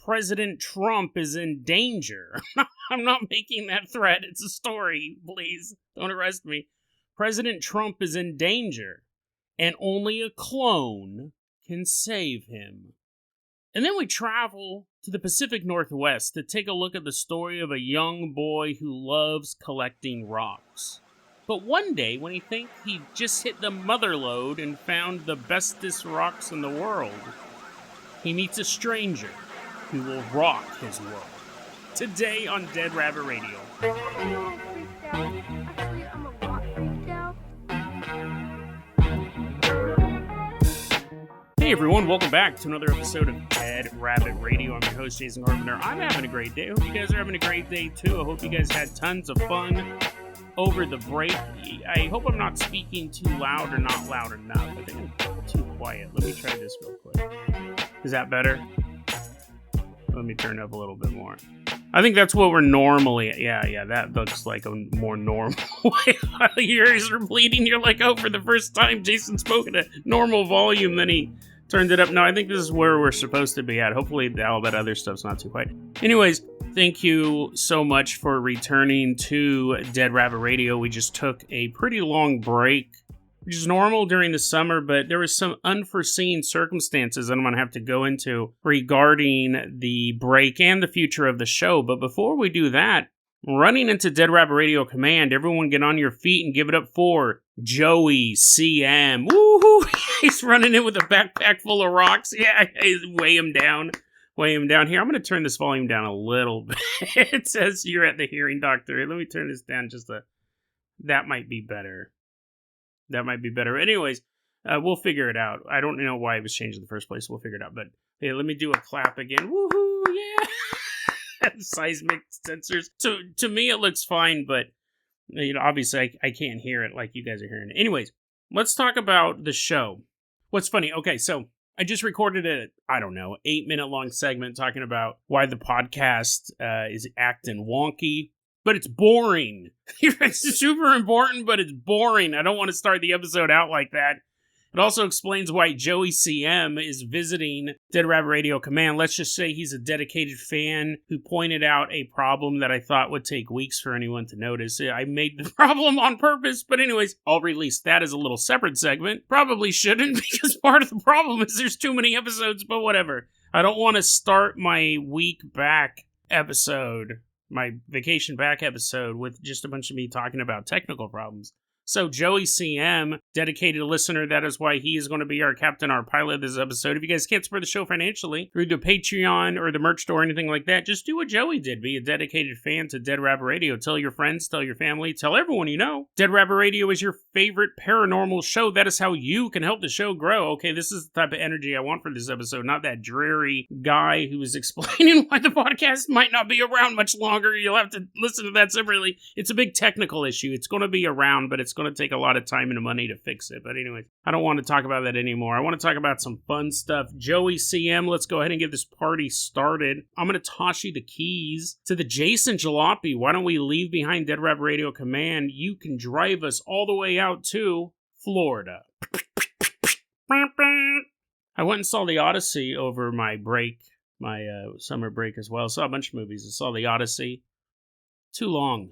President Trump is in danger. I'm not making that threat. It's a story. Please, don't arrest me. President Trump is in danger, and only a clone can save him. And then we travel to the Pacific Northwest to take a look at the story of a young boy who loves collecting rocks. But one day, when he thinks he just hit the mother lode and found the bestest rocks in the world, he meets a stranger who will rock his world. Today on Dead Rabbit Radio. Hey everyone, welcome back to another episode of Dead Rabbit Radio. I'm your host, Jason Carpenter. I'm having a great day. I hope you guys are having a great day too. I hope you guys had tons of fun over the break. I hope I'm not speaking too loud or not loud enough. I think I'm too quiet. Let me try this real quick. Is that better? Let me turn it up a little bit more. I think that's what we're normally... Yeah, that looks like a more normal way. Your ears are bleeding. You're like, oh, for the first time, Jason spoke at a normal volume, then he turned it up. No, I think this is where we're supposed to be at. Hopefully all that other stuff's not too quiet. Anyways, thank you so much for returning to Dead Rabbit Radio. We just took a pretty long break, which is normal during the summer, but there was some unforeseen circumstances that I'm going to have to go into regarding the break and the future of the show. But before we do that, running into Dead Rabbit Radio Command, everyone get on your feet and give it up for Joey CM. Woohoo! He's running in with a backpack full of rocks. Yeah, weigh him down. Weigh him down. Here, I'm going to turn this volume down a little bit. It says you're at the hearing doctor. Let me turn this down just a... That might be better. That might be better. Anyways, we'll figure it out. I don't know why it was changed in the first place. We'll figure it out. But hey, let me do a clap again. Woohoo! Yeah! Seismic sensors. So to me, it looks fine, but obviously I can't hear it like you guys are hearing it. Anyways, let's talk about the show. What's funny? Okay, so I just recorded a 8-minute long segment talking about why the podcast is acting wonky. But it's boring. It's super important, but it's boring. I don't want to start the episode out like that. It also explains why Joey CM is visiting Dead Rabbit Radio Command. Let's just say he's a dedicated fan who pointed out a problem that I thought would take weeks for anyone to notice. I made the problem on purpose, but anyways, I'll release that as a little separate segment. Probably shouldn't, because part of the problem is there's too many episodes, but whatever. I don't want to start my week back episode, my vacation back episode, with just a bunch of me talking about technical problems. So Joey CM, dedicated listener, that is why he is going to be our captain, our pilot of this episode. If you guys can't support the show financially through the Patreon or the merch store or anything like that, just do what Joey did. Be a dedicated fan to Dead Rabbit Radio. Tell your friends, tell your family, tell everyone you know. Dead Rabbit Radio is your favorite paranormal show. That is how you can help the show grow. Okay, this is the type of energy I want for this episode, not that dreary guy who is explaining why the podcast might not be around much longer. You'll have to listen to that separately. It's a big technical issue. It's going to be around, but it's going to take a lot of time and money to fix it. But anyway, I don't want to talk about that anymore. I want to talk about some fun stuff. Joey CM, let's go ahead and get this party started. I'm going to toss you the keys to the Jason Jalopy. Why don't we leave behind Dead Rabbit Radio Command? You can drive us all the way out to Florida. I went and saw The Odyssey over my break, my summer break as well. I saw a bunch of movies. I saw The Odyssey. Too long.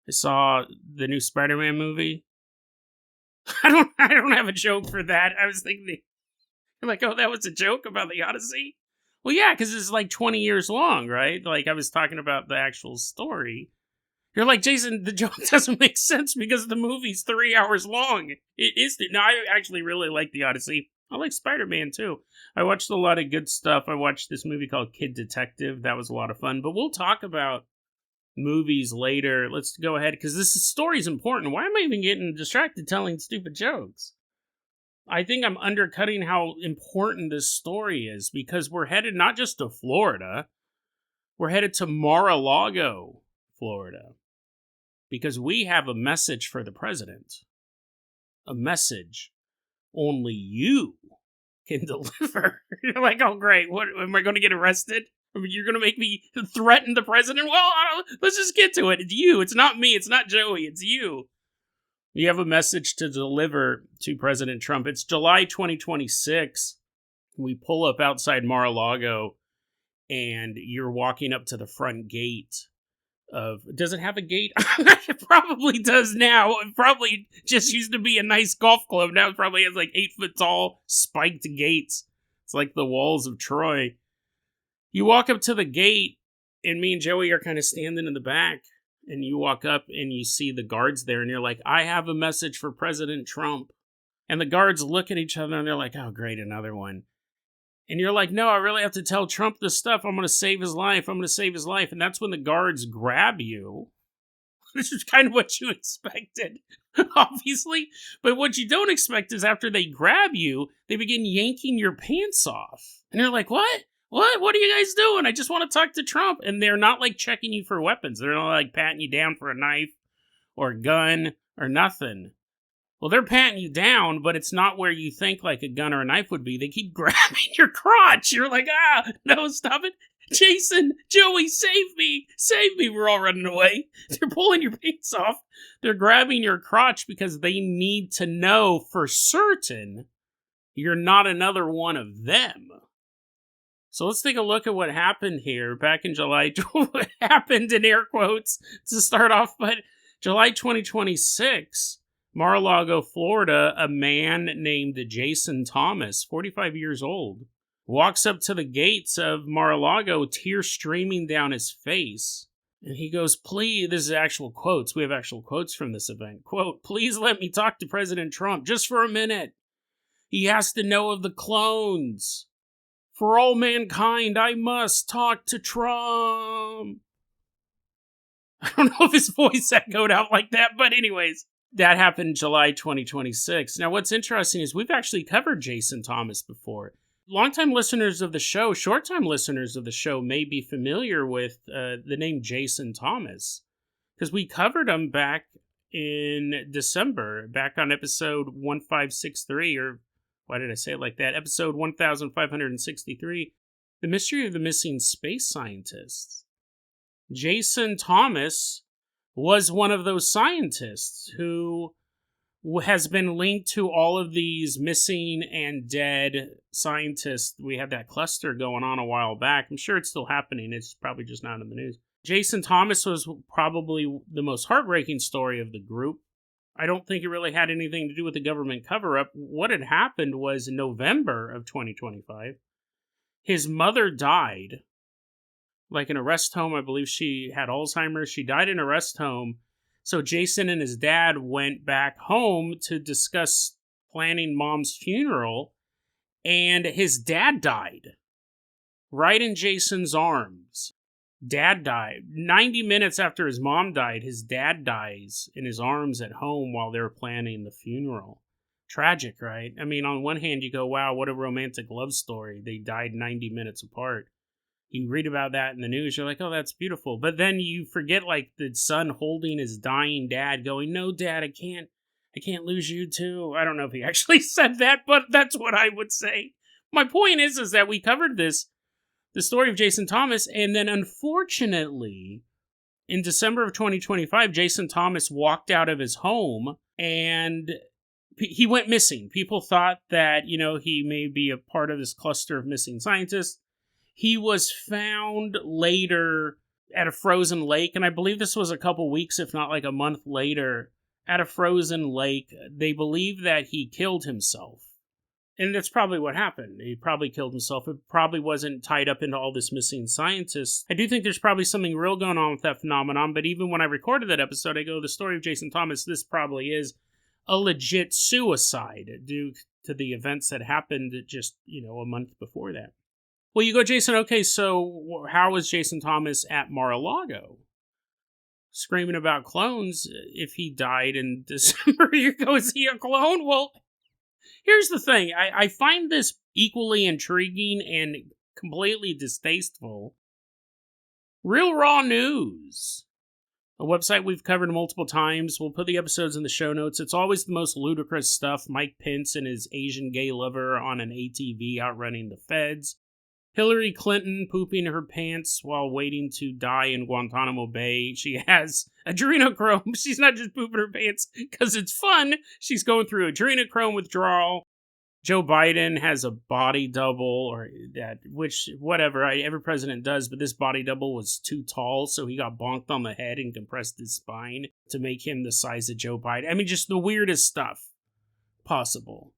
I saw the new Spider-Man movie. I don't have a joke for that. I was thinking, like, oh, that was a joke about the Odyssey? Well, yeah, because it's like 20 years long, right? Like, I was talking about the actual story. You're like, Jason, the joke doesn't make sense because the movie's 3 hours long. It is. No, I actually really like the Odyssey. I like Spider-Man, too. I watched a lot of good stuff. I watched this movie called Kid Detective. That was a lot of fun. But we'll talk about movies later. Let's go ahead, because this story is important. Why am I even getting distracted telling stupid jokes? I think I'm undercutting how important this story is, because we're headed not just to Florida, we're headed to Mar-a-Lago, Florida, because we have a message for the president. A message only you can deliver. You're like, oh great, what, am I going to get arrested? You're going to make me threaten the president? Well, let's just get to it. It's you. It's not me. It's not Joey. It's you. You have a message to deliver to President Trump. It's July 2026. We pull up outside Mar-a-Lago, and you're walking up to the front gate of... Does it have a gate? It probably does now. It probably just used to be a nice golf club. Now it probably has like 8-foot-tall spiked gates. It's like the walls of Troy. You walk up to the gate, and me and Joey are kind of standing in the back, and you walk up and you see the guards there, and you're like, I have a message for President Trump. And the guards look at each other, and they're like, oh, great, another one. And you're like, no, I really have to tell Trump this stuff. I'm going to save his life. I'm going to save his life. And that's when the guards grab you. This is kind of what you expected, obviously. But what you don't expect is after they grab you, they begin yanking your pants off. And you're like, what? What are you guys doing? I just want to talk to Trump. And they're not like checking you for weapons. They're not like patting you down for a knife or a gun or nothing. Well, they're patting you down, but it's not where you think like a gun or a knife would be. They keep grabbing your crotch. You're like, no, stop it. Jason, Joey, save me. Save me. We're all running away. They're pulling your pants off. They're grabbing your crotch because they need to know for certain you're not another one of them. So let's take a look at what happened here back in July. What happened in air quotes to start off, but July 2026. Mar-a-Lago, Florida, a man named Jason Thomas, 45 years old, walks up to the gates of Mar-a-Lago, tears streaming down his face. And he goes, please, this is actual quotes. We have actual quotes from this event. Quote, please let me talk to President Trump just for a minute. He has to know of the clones. For all mankind, I must talk to Trump. I don't know if his voice echoed out like that, but anyways. That happened July 2026. Now, what's interesting is we've actually covered Jason Thomas before. Longtime listeners of the show, short-time listeners of the show may be familiar with the name Jason Thomas, because we covered him back in December, back on episode 1563, or why did I say it like that? Episode 1563, The Mystery of the Missing Space Scientists. Jason Thomas was one of those scientists who has been linked to all of these missing and dead scientists. We had that cluster going on a while back. I'm sure it's still happening. It's probably just not in the news. Jason Thomas was probably the most heartbreaking story of the group. I don't think it really had anything to do with the government cover-up. What had happened was in November of 2025, his mother died. Like in a rest home. I believe she had Alzheimer's. She died in a rest home. So Jason and his dad went back home to discuss planning mom's funeral. And his dad died. Right in Jason's arms. Dad died. 90 minutes after his mom died, his dad dies in his arms at home while they're planning the funeral. Tragic, right? I mean, on one hand, you go, wow, what a romantic love story. They died 90 minutes apart. You read about that in the news, you're like, oh, that's beautiful. But then you forget, like, the son holding his dying dad going, no, Dad, I can't lose you too. I don't know if he actually said that, but that's what I would say. My point is that we covered the story of Jason Thomas, and then unfortunately, in December of 2025, Jason Thomas walked out of his home, and he went missing. People thought that, he may be a part of this cluster of missing scientists. He was found later at a frozen lake, and I believe this was a couple weeks, if not like a month later, at a frozen lake. They believe that he killed himself. And that's probably what happened. He probably killed himself. It probably wasn't tied up into all this missing scientists. I do think there's probably something real going on with that phenomenon, but even when I recorded that episode, I go, the story of Jason Thomas, this probably is a legit suicide due to the events that happened just, a month before that. Well, you go, Jason, okay, so how was Jason Thomas at Mar-a-Lago? Screaming about clones. If he died in December, you go, is he a clone? Well, here's the thing. I find this equally intriguing and completely distasteful. Real Raw News, a website we've covered multiple times. We'll put the episodes in the show notes. It's always the most ludicrous stuff. Mike Pence and his Asian gay lover on an ATV outrunning the feds. Hillary Clinton pooping her pants while waiting to die in Guantanamo Bay. She has adrenochrome. She's not just pooping her pants because it's fun. She's going through adrenochrome withdrawal. Joe Biden has a body double, or that, which, whatever, every president does, but this body double was too tall, so he got bonked on the head and compressed his spine to make him the size of Joe Biden. I mean, just the weirdest stuff possible.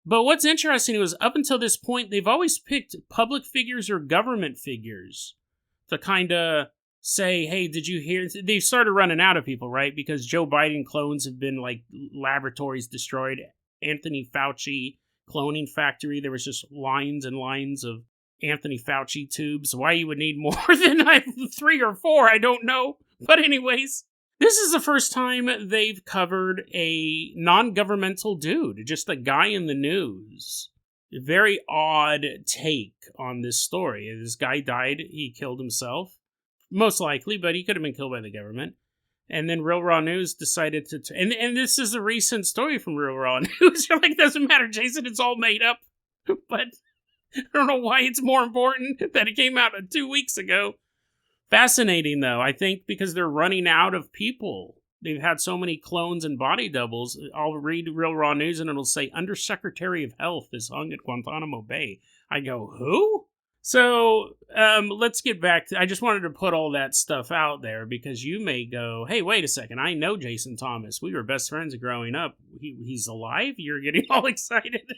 But what's interesting was, up until this point, they've always picked public figures or government figures to kind of say, hey, did you hear? They've started running out of people, right? Because Joe Biden clones have been, like, laboratories destroyed. Anthony Fauci cloning factory, there was just lines and lines of Anthony Fauci tubes. Why you would need more than 3 or 4, I don't know. But anyways, this is the first time they've covered a non-governmental dude, just a guy in the news. A very odd take on this story. This guy died, he killed himself. Most likely, but he could have been killed by the government. And then Real Raw News decided to... And this is a recent story from Real Raw News. You're like, doesn't matter, Jason, it's all made up. But I don't know why it's more important that it came out 2 weeks ago. Fascinating, though. I think because they're running out of people. They've had so many clones and body doubles. I'll read Real Raw News and it'll say, Undersecretary of Health is hung at Guantanamo Bay. I go, who? So, let's get back to... I just wanted to put all that stuff out there because you may go, hey, wait a second, I know Jason Thomas. We were best friends growing up. He's alive? You're getting all excited.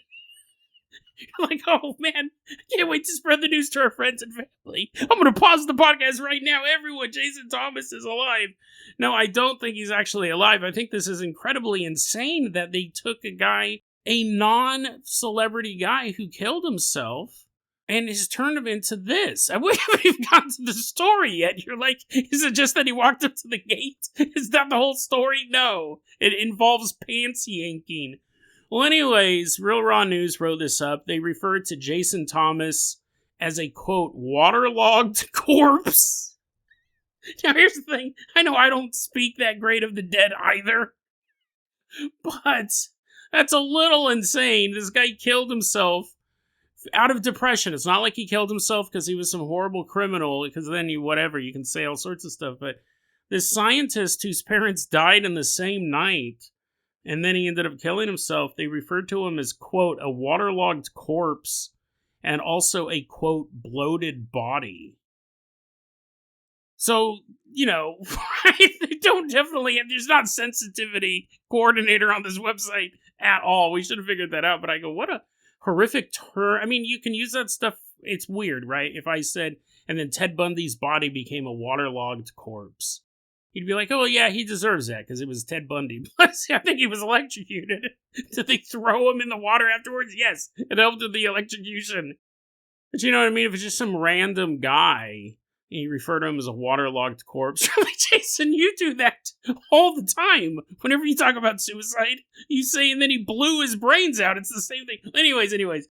You're like, oh, man, I can't wait to spread the news to our friends and family. I'm going to pause the podcast right now. Everyone, Jason Thomas is alive. No, I don't think he's actually alive. I think this is incredibly insane that they took a non-celebrity guy who killed himself, and has turned him into this. And we haven't even gotten to the story yet. You're like, is it just that he walked up to the gate? Is that the whole story? No. It involves pants yanking. Well, anyways, Real Raw News wrote this up. They referred to Jason Thomas as a, quote, waterlogged corpse. Now, here's the thing. I know I don't speak that great of the dead either. But that's a little insane. This guy killed himself out of depression. It's not like he killed himself because he was some horrible criminal, because then you can say all sorts of stuff. But this scientist whose parents died in the same night, and then he ended up killing himself, they referred to him as, quote, a waterlogged corpse, and also a, quote, bloated body. So, there's not sensitivity coordinator on this website at all. We should have figured that out. But I go, what a horrific term. I mean, you can use that stuff. It's weird, right? If I said, and then Ted Bundy's body became a waterlogged corpse, you'd be like, oh, yeah, he deserves that because it was Ted Bundy. Plus, I think he was electrocuted. Did they throw him in the water afterwards? Yes, it helped with the electrocution. But you know what I mean? If it's just some random guy, and you refer to him as a waterlogged corpse, you're like, Jason, you do that all the time. Whenever you talk about suicide, you say, and then he blew his brains out. It's the same thing. Anyways.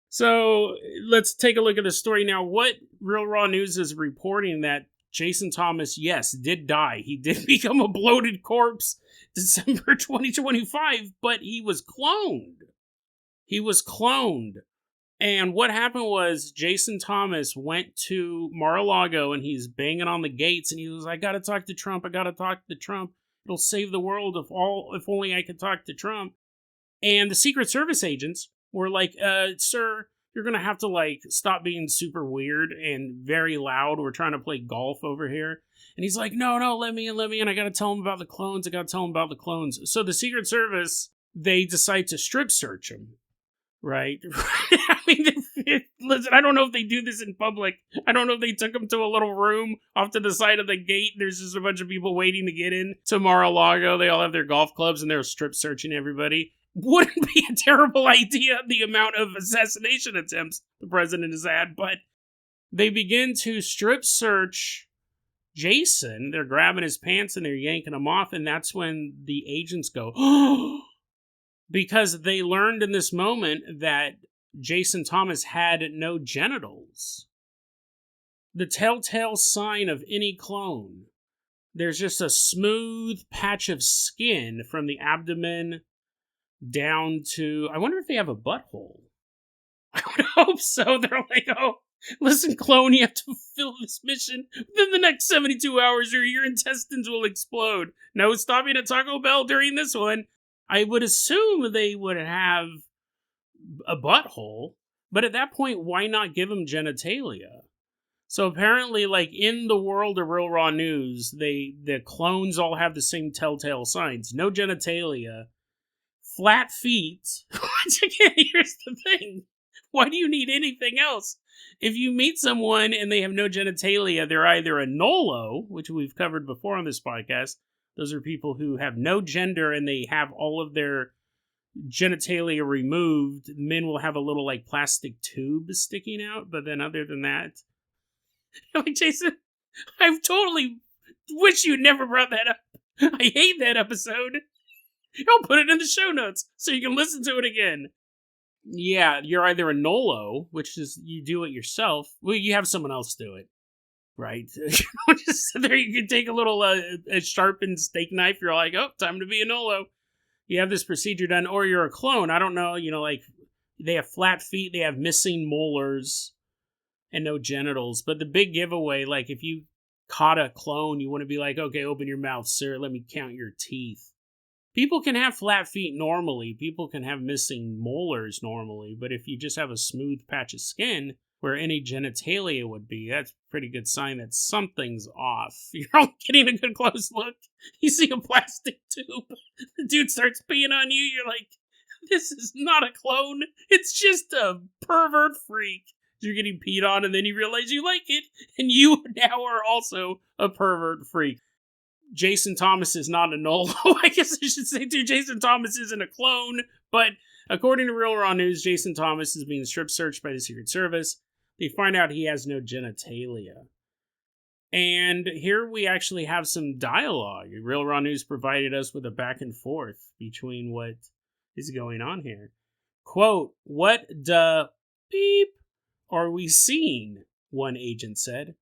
So, let's take a look at the story now. What Real Raw News is reporting that Jason Thomas, yes, did die. He did become a bloated corpse December 2025, but he was cloned. And what happened was Jason Thomas went to Mar-a-Lago and he's banging on the gates and he was, I gotta talk to Trump. It'll save the world if only I could talk to Trump. And the Secret Service agents were like, sir, you're gonna have to stop being super weird and very loud. We're trying to play golf over here. And he's like, no, let me in. I gotta tell him about the clones. So the Secret Service, they decide to strip search him. Right? I mean, listen, I don't know if they do this in public. I don't know if they took him to a little room off to the side of the gate. There's just a bunch of people waiting to get in to Mar-a-Lago. They all have their golf clubs and they're strip searching everybody. Wouldn't be a terrible idea, the amount of assassination attempts the president has had, but they begin to strip search Jason. They're grabbing his pants and they're yanking him off, and that's when the agents go, oh! Because they learned in this moment that Jason Thomas had no genitals. The telltale sign of any clone. There's just a smooth patch of skin from the abdomen down to... I wonder if they have a butthole. I would hope so. They're like, oh, listen, clone, you have to fulfill this mission within the next 72 hours or your intestines will explode. No stopping at Taco Bell during this one. I would assume they would have a butthole. But at that point, why not give him genitalia? So apparently, like, in the world of Real Raw News, the clones all have the same telltale signs. No genitalia, flat feet. Once again, here's the thing. Why do you need anything else? If you meet someone and they have no genitalia, they're either a Nolo, which we've covered before on this podcast. Those are people who have no gender and they have all of their genitalia removed. Men will have a little, like, plastic tube sticking out, but then other than that... Like, Jason, I totally wish you never brought that up. I hate that episode. I'll put it in the show notes so you can listen to it again. Yeah, you're either a Nolo, which is you do it yourself. Well, you have someone else do it, right? Just there, you can take a little a sharpened steak knife. You're like, oh, time to be a Nolo. You have this procedure done, or you're a clone. I don't know, like, they have flat feet, they have missing molars, and no genitals. But the big giveaway, like, if you caught a clone, you want to be like, okay, open your mouth, sir, let me count your teeth. People can have flat feet normally. People can have missing molars normally. But if you just have a smooth patch of skin where any genitalia would be, that's a pretty good sign that something's off. You're all getting a good close look. You see a plastic tube. The dude starts peeing on you. You're like, this is not a clone. It's just a pervert freak. You're getting peed on, and then you realize you like it, and you now are also a pervert freak. Jason Thomas is not a Nolo. I guess I should say, too, Jason Thomas isn't a clone, but according to Real Raw News, Jason Thomas is being strip searched by the Secret Service. They find out he has no genitalia. And here we actually have some dialogue. Real Raw News provided us with a back and forth between what is going on here. Quote, "What the beep are we seeing?" one agent said.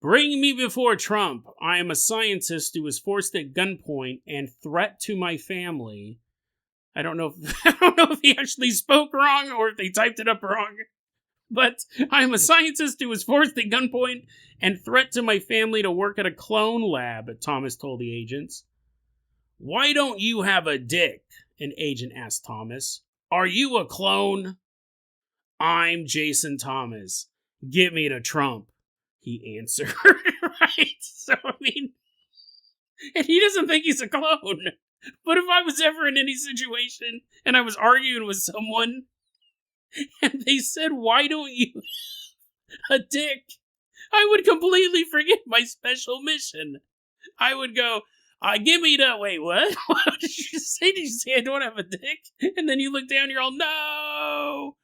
"Bring me before Trump. I am a scientist who was forced at gunpoint and threat to my family." I don't know if he actually spoke wrong or if they typed it up wrong. But I am a scientist who was forced at gunpoint and threat to my family to work at a clone lab, Thomas told the agents. "Why don't you have a dick?" an agent asked Thomas. "Are you a clone?" "I'm Jason Thomas. Get me to Trump," he answered. Right? So, I mean, and he doesn't think he's a clone. But if I was ever in any situation and I was arguing with someone and they said, "Why don't you a dick?" I would completely forget my special mission. I would go, give me the... Wait, what? What did you say? Did you say I don't have a dick? And then you look down and you're all, no!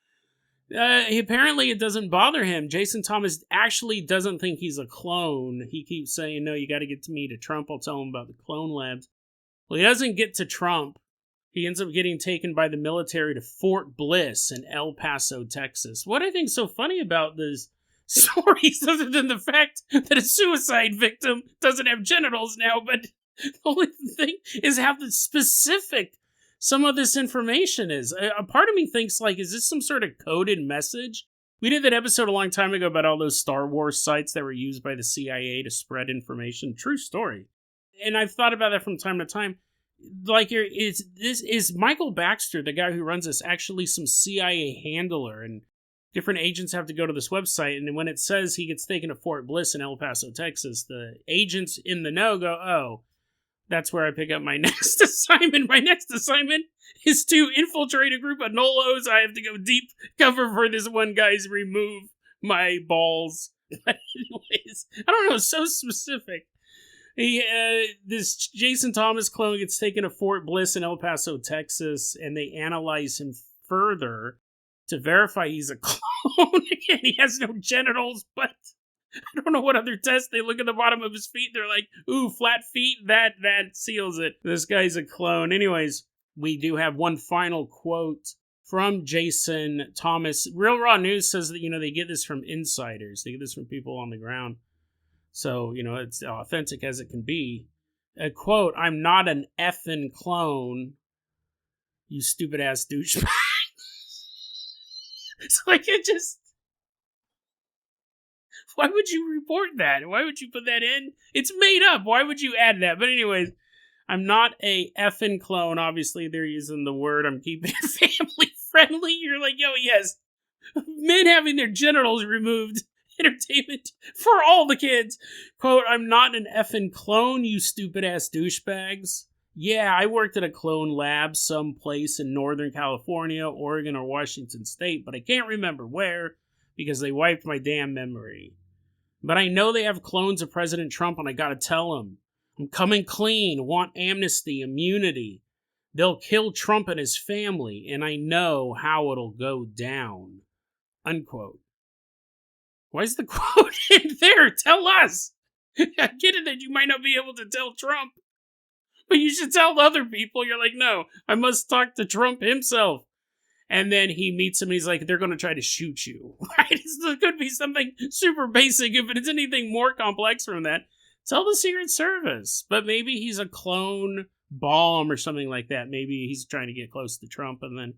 Apparently it doesn't bother him. Jason Thomas actually doesn't think he's a clone. He keeps saying, no, you got to get to me to Trump. I'll tell him about the clone labs. Well, he doesn't get to Trump. He ends up getting taken by the military to Fort Bliss in El Paso, Texas. What I think is so funny about this story, other than the fact that a suicide victim doesn't have genitals now, but the only thing is how specific some of this information is. A part of me thinks, like, is this some sort of coded message? We did that episode a long time ago about all those Star Wars sites that were used by the CIA to spread information. True story. And I've thought about that from time to time. Like, is Michael Baxter, the guy who runs this, actually some CIA handler? And different agents have to go to this website, and when it says he gets taken to Fort Bliss in El Paso, Texas, the agents in the know go, oh, that's where I pick up my next assignment. My next assignment is to infiltrate a group of Nolos. I have to go deep cover for this one guy's remove my balls. But anyways, I don't know, so specific. This Jason Thomas clone gets taken to Fort Bliss in El Paso, Texas, and they analyze him further to verify he's a clone. Again, he has no genitals, but I don't know what other tests. They look at the bottom of his feet. They're like, ooh, flat feet. That seals it. This guy's a clone. Anyways, we do have one final quote from Jason Thomas. Real Raw News says that, they get this from insiders. They get this from people on the ground. So, it's authentic as it can be. A quote, "I'm not an effing clone, you stupid ass douchebag." It's like, why would you report that? Why would you put that in? It's made up. Why would you add that? But anyways, I'm not a effing clone. Obviously, they're using the word. I'm keeping it family friendly. You're like, yo, yes, men having their genitals removed, entertainment for all the kids. Quote, I'm not an effing clone, you stupid ass douchebags. Yeah, I worked at a clone lab someplace in Northern California, Oregon, or Washington State, but I can't remember where because they wiped my damn memory. But I know they have clones of President Trump, and I gotta tell them, I'm coming clean, want amnesty, immunity. They'll kill Trump and his family, and I know how it'll go down. Unquote. Why is the quote in there? Tell us. I get it that you might not be able to tell Trump, but you should tell other people. You're like, no, I must talk to Trump himself. And then he meets him and he's like, they're going to try to shoot you. Right? It could be something super basic. If it's anything more complex from that, tell the Secret Service. But maybe he's a clone bomb or something like that. Maybe he's trying to get close to Trump and then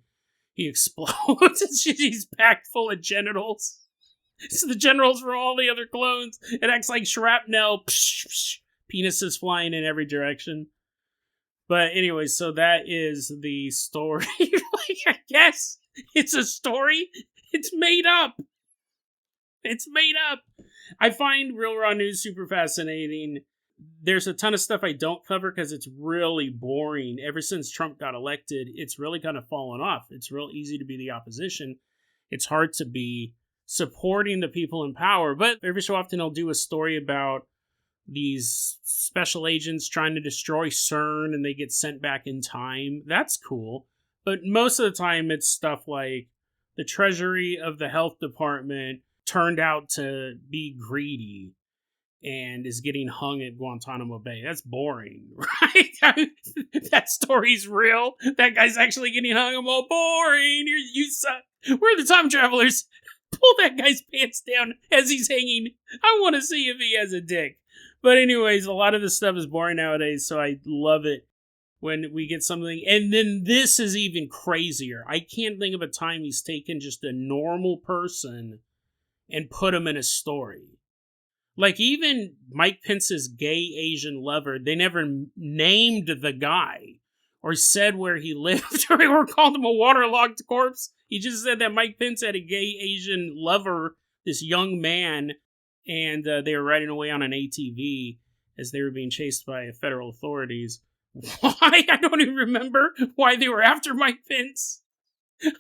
he explodes. He's packed full of genitals. It's the genitals from all the other clones. It acts like shrapnel. Psh, psh, penises flying in every direction. But anyway, so that is the story. I guess it's a story. It's made up. It's made up. I find Real Raw News super fascinating. There's a ton of stuff I don't cover because it's really boring. Ever since Trump got elected, it's really kind of fallen off. It's real easy to be the opposition. It's hard to be supporting the people in power. But every so often I'll do a story about these special agents trying to destroy CERN and they get sent back in time. That's cool. But most of the time it's stuff like the Treasury of the Health Department turned out to be greedy and is getting hung at Guantanamo Bay. That's boring, right? That story's real. That guy's actually getting hung. I'm all boring. You suck. We're the time travelers. Pull that guy's pants down as he's hanging. I want to see if he has a dick. But anyways, a lot of this stuff is boring nowadays, so I love it when we get something. And then this is even crazier. I can't think of a time he's taken just a normal person and put him in a story. Like even Mike Pence's gay Asian lover, they never named the guy or said where he lived or called him a waterlogged corpse. He just said that Mike Pence had a gay Asian lover, this young man, and they were riding away on an ATV as they were being chased by federal authorities. Why? I don't even remember why they were after Mike Pence.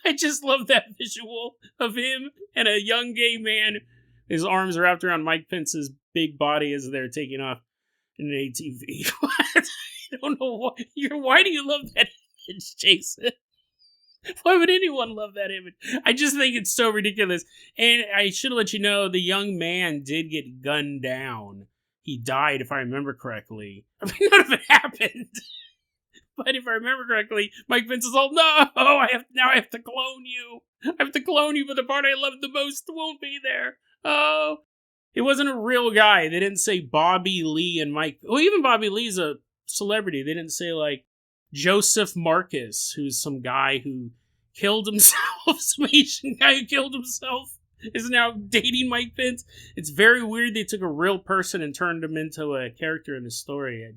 I just love that visual of him and a young gay man. His arms wrapped around Mike Pence's big body as they're taking off in an ATV. What? I don't know why. Why do you love that image, Jason? Why would anyone love that image? I just think it's so ridiculous. And I should let you know, the young man did get gunned down. He died, if I remember correctly. I mean, none of it happened. But if I remember correctly, Mike Pence is all, no, I have to clone you. I have to clone you, but the part I love the most won't be there. Oh. It wasn't a real guy. They didn't say Bobby Lee and Mike. Well, even Bobby Lee's a celebrity. They didn't say, like, Joseph Marcus, who's some guy who killed himself. Some Asian guy who killed himself is now dating Mike Pence. It's very weird they took a real person and turned him into a character in the story.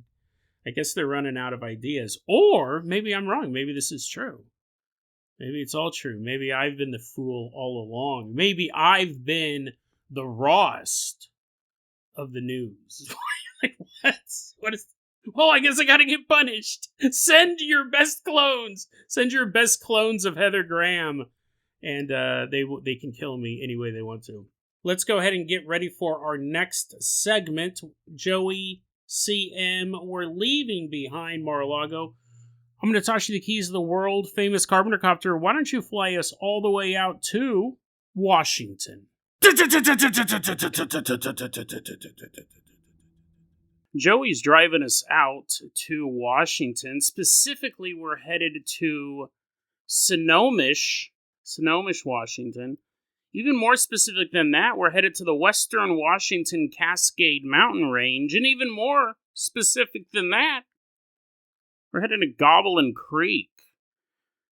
I guess they're running out of ideas. Or maybe I'm wrong. Maybe this is true. Maybe it's all true. Maybe I've been the fool all along. Maybe I've been the rawest of the news. Like, what? What is... Well, I guess I gotta get punished. Send your best clones. Send your best clones of Heather Graham. And they can kill me any way they want to. Let's go ahead and get ready for our next segment. Joey, CM, we're leaving behind Mar-a-Lago. I'm going to toss you the keys of the world-famous Carpenter Copter. Why don't you fly us all the way out to Washington? Joey's driving us out to Washington. Specifically, we're headed to Snohomish, Washington. Even more specific than that, we're headed to the Western Washington Cascade Mountain Range. And even more specific than that, we're headed to Goblin Creek.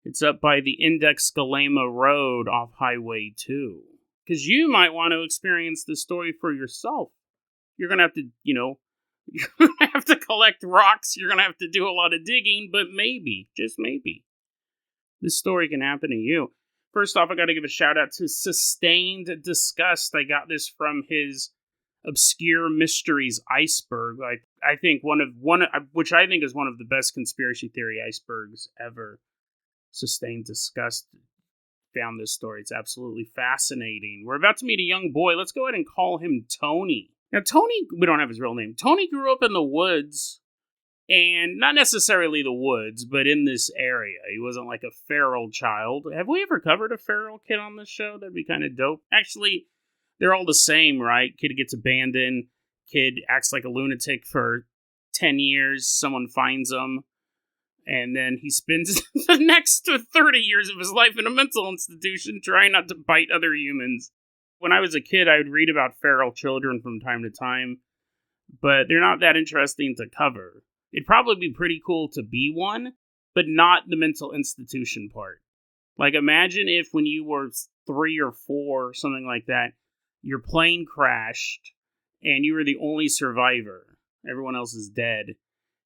It's up by the Index Galema Road off Highway 2. Because you might want to experience the story for yourself. You're going to have to, you're going to have to collect rocks. You're going to have to do a lot of digging, but maybe, just maybe, this story can happen to you. First off, I got to give a shout out to Sustained Disgust. I got this from his Obscure Mysteries iceberg. I think which I think is one of the best conspiracy theory icebergs ever. Sustained Disgust found this story. It's absolutely fascinating. We're about to meet a young boy. Let's go ahead and call him Tony. Now, Tony, we don't have his real name. Tony grew up in the woods, and not necessarily the woods, but in this area. He wasn't like a feral child. Have we ever covered a feral kid on this show? That'd be kind of dope. Actually, they're all the same, right? Kid gets abandoned. Kid acts like a lunatic for 10 years. Someone finds him. And then he spends the next 30 years of his life in a mental institution trying not to bite other humans. When I was a kid, I would read about feral children from time to time, but they're not that interesting to cover. It'd probably be pretty cool to be one, but not the mental institution part. Like, imagine if when you were 3 or 4, something like that, your plane crashed and you were the only survivor. Everyone else is dead.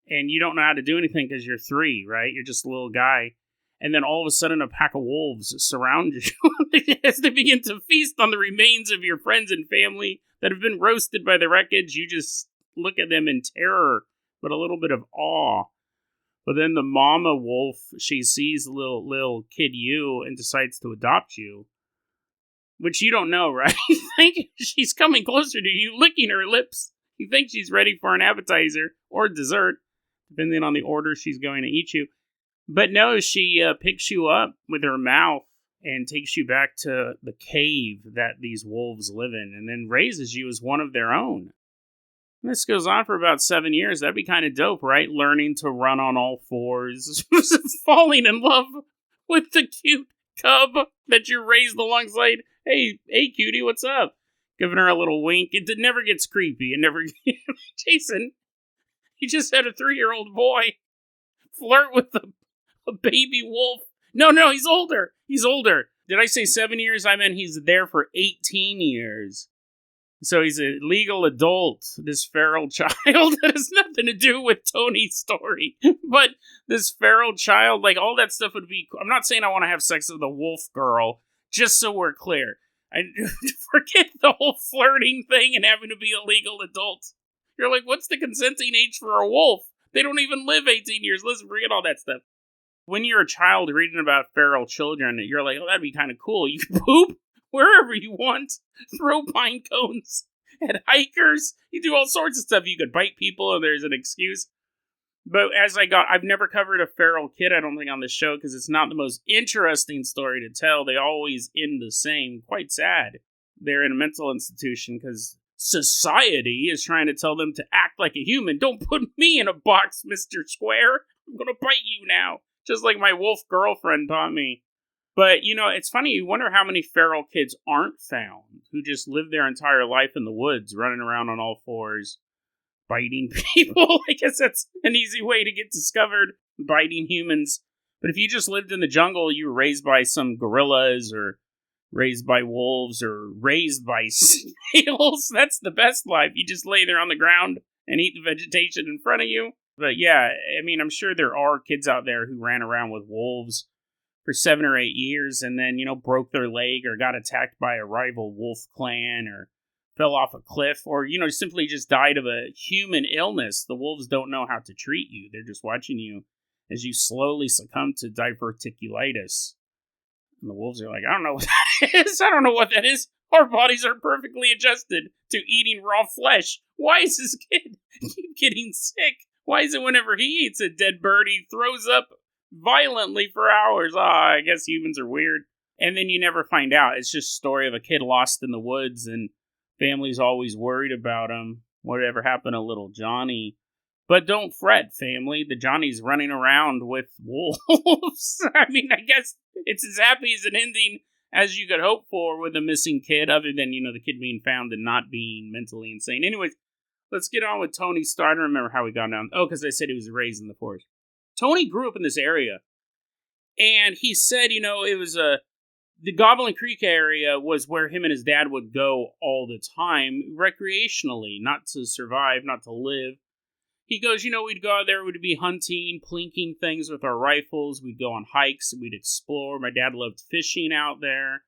And you don't know how to do anything because you're 3, right? You're just a little guy. And then all of a sudden a pack of wolves surround you as they begin to feast on the remains of your friends and family that have been roasted by the wreckage. You just look at them in terror, but a little bit of awe. But then the mama wolf, she sees little kid you and decides to adopt you. Which you don't know, right? You think she's coming closer to you, licking her lips. You think she's ready for an appetizer or dessert, depending on the order she's going to eat you. But no, she picks you up with her mouth and takes you back to the cave that these wolves live in, and then raises you as one of their own. And this goes on for about 7 years. That'd be kind of dope, right? Learning to run on all fours, falling in love with the cute cub that you raised alongside. Hey, cutie, what's up? Giving her a little wink. It never gets creepy. It never... Jason, you just had a 3-year-old boy flirt with a baby wolf. No, he's older. He's older. Did I say 7 years? I meant he's there for 18 years. So he's a legal adult, this feral child. That has nothing to do with Tony's story. But this feral child, like, all that stuff would be... I'm not saying I want to have sex with a wolf girl, just so we're clear. I forget the whole flirting thing and having to be a legal adult. You're like, what's the consenting age for a wolf? They don't even live 18 years. Listen, forget all that stuff. When you're a child reading about feral children, you're like, oh, that'd be kind of cool. You can poop wherever you want. Throw pine cones at hikers. You do all sorts of stuff. You could bite people and there's an excuse. But I've never covered a feral kid, I don't think, on this show, because it's not the most interesting story to tell. They always end the same. Quite sad. They're in a mental institution because society is trying to tell them to act like a human. Don't put me in a box, Mr. Square. I'm going to bite you now. Just like my wolf girlfriend taught me. But, it's funny. You wonder how many feral kids aren't found, who just live their entire life in the woods, running around on all fours, biting people. I guess that's an easy way to get discovered, biting humans. But if you just lived in the jungle, you were raised by some gorillas, or raised by wolves, or raised by snails, that's the best life. You just lay there on the ground and eat the vegetation in front of you. But yeah, I mean, I'm sure there are kids out there who ran around with wolves for 7 or 8 years and then, broke their leg or got attacked by a rival wolf clan or fell off a cliff or, simply just died of a human illness. The wolves don't know how to treat you. They're just watching you as you slowly succumb to diverticulitis. And the wolves are like, I don't know what that is. I don't know what that is. Our bodies are perfectly adjusted to eating raw flesh. Why is this kid keep getting sick? Why is it whenever he eats a dead bird, he throws up violently for hours? I guess humans are weird. And then you never find out. It's just a story of a kid lost in the woods and family's always worried about him. Whatever happened to little Johnny? But don't fret, family. The Johnny's running around with wolves. I mean, I guess it's as happy as an ending as you could hope for with a missing kid, other than, the kid being found and not being mentally insane. Anyways, let's get on with Tony's story. I don't remember how we got down. Oh, because I said he was raised in the forest. Tony grew up in this area. And he said, it was the Goblin Creek area was where him and his dad would go all the time, recreationally, not to survive, not to live. He goes, we'd go out there, we'd be hunting, plinking things with our rifles. We'd go on hikes, we'd explore. My dad loved fishing out there.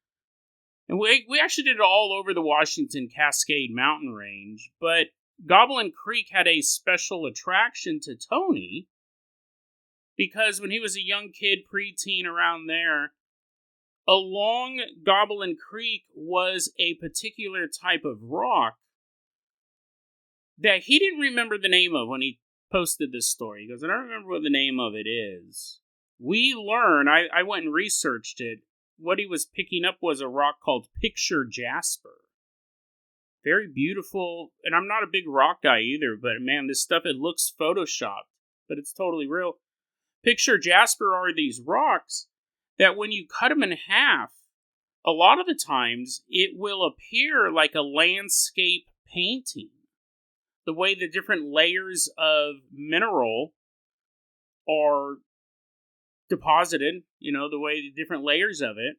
And we actually did it all over the Washington Cascade Mountain Range. But Goblin Creek had a special attraction to Tony because when he was a young kid, preteen around there, along Goblin Creek was a particular type of rock that he didn't remember the name of when he posted this story. He goes, I don't remember what the name of it is. We learn, I went and researched it, what he was picking up was a rock called Picture Jasper. Very beautiful, and I'm not a big rock guy either, but man, this stuff, it looks photoshopped, but it's totally real. Picture Jasper are these rocks that when you cut them in half, a lot of the times it will appear like a landscape painting. The way the different layers of mineral are deposited, the way the different layers of it,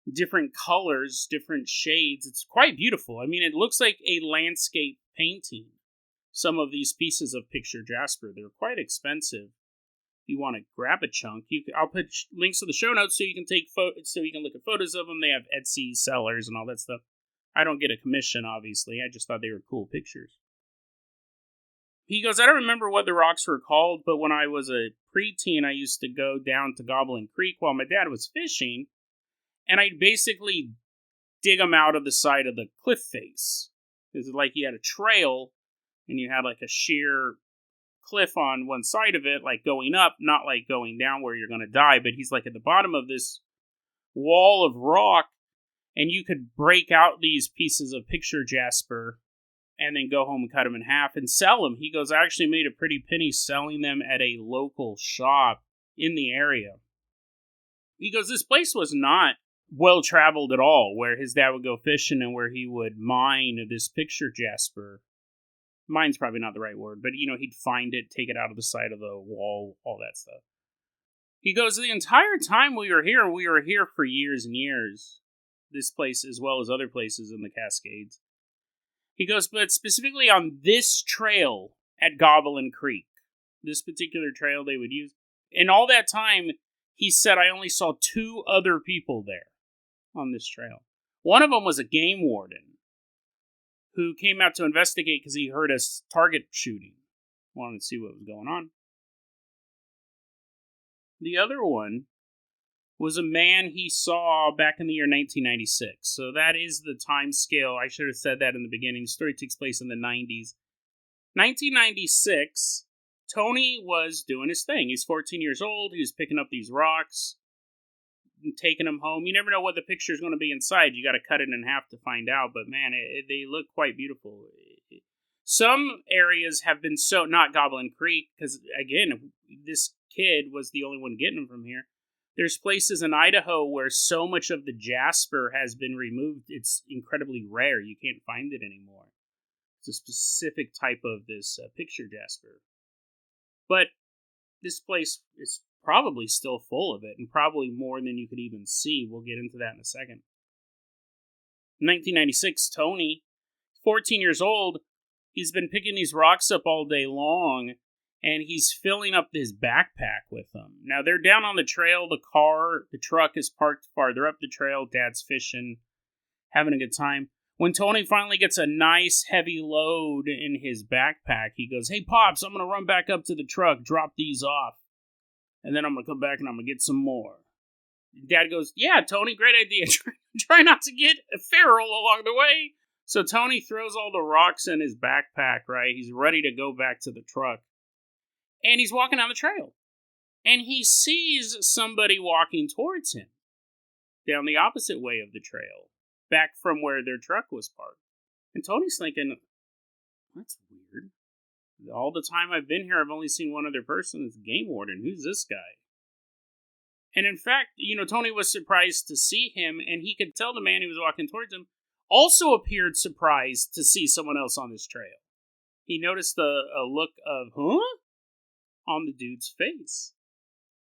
different colors, different shades. It's quite beautiful. I mean, it looks like a landscape painting. Some of these pieces of Picture Jasper, they're quite expensive. If you want to grab a chunk, I'll put links to the show notes so you can so you can look at photos of them. They have Etsy sellers and all that stuff. I don't get a commission, obviously. I just thought they were cool pictures. He goes, I don't remember what the rocks were called, but when I was a preteen, I used to go down to Goblin Creek while my dad was fishing, and I'd basically dig them out of the side of the cliff face. It's like you had a trail, and you had like a sheer cliff on one side of it, like going up, not like going down where you're going to die, but he's like at the bottom of this wall of rock, and you could break out these pieces of Picture Jasper and then go home and cut them in half and sell them. He goes, I actually made a pretty penny selling them at a local shop in the area. He goes, this place was not well traveled at all, where his dad would go fishing and where he would mine this Picture Jasper. Mine's probably not the right word, but he'd find it, take it out of the side of the wall, all that stuff. He goes, the entire time we were here for years and years. This place as well as other places in the Cascades. He goes, but specifically on this trail at Goblin Creek, this particular trail they would use, in all that time, he said, I only saw 2 other people there on this trail. One of them was a game warden who came out to investigate because he heard a target shooting. Wanted to see what was going on. The other one was a man he saw back in the year 1996. So that is the time scale. I should have said that in the beginning. The story takes place in the 90s. 1996, Tony was doing his thing. He's 14 years old. He was picking up these rocks and taking them home. You never know what the picture is going to be inside. You got to cut it in half to find out. But man, they look quite beautiful. Some areas have been not Goblin Creek, because again, this kid was the only one getting them from here. There's places in Idaho where so much of the jasper has been removed, it's incredibly rare. You can't find it anymore. It's a specific type of this Picture Jasper. But this place is probably still full of it, and probably more than you could even see. We'll get into that in a second. 1996, Tony, 14 years old, he's been picking these rocks up all day long, and he's filling up his backpack with them. Now, they're down on the trail. The truck is parked farther up the trail. Dad's fishing, having a good time. When Tony finally gets a nice heavy load in his backpack, he goes, hey, Pops, I'm going to run back up to the truck, drop these off, and then I'm going to come back and I'm going to get some more. Dad goes, yeah, Tony, great idea. Try not to get feral along the way. So Tony throws all the rocks in his backpack, right? He's ready to go back to the truck. And he's walking down the trail. And he sees somebody walking towards him down the opposite way of the trail, back from where their truck was parked. And Tony's thinking, that's weird. All the time I've been here, I've only seen one other person. It's game warden. Who's this guy? And in fact, Tony was surprised to see him, and he could tell the man who was walking towards him also appeared surprised to see someone else on this trail. He noticed a look of, huh? On the dude's face.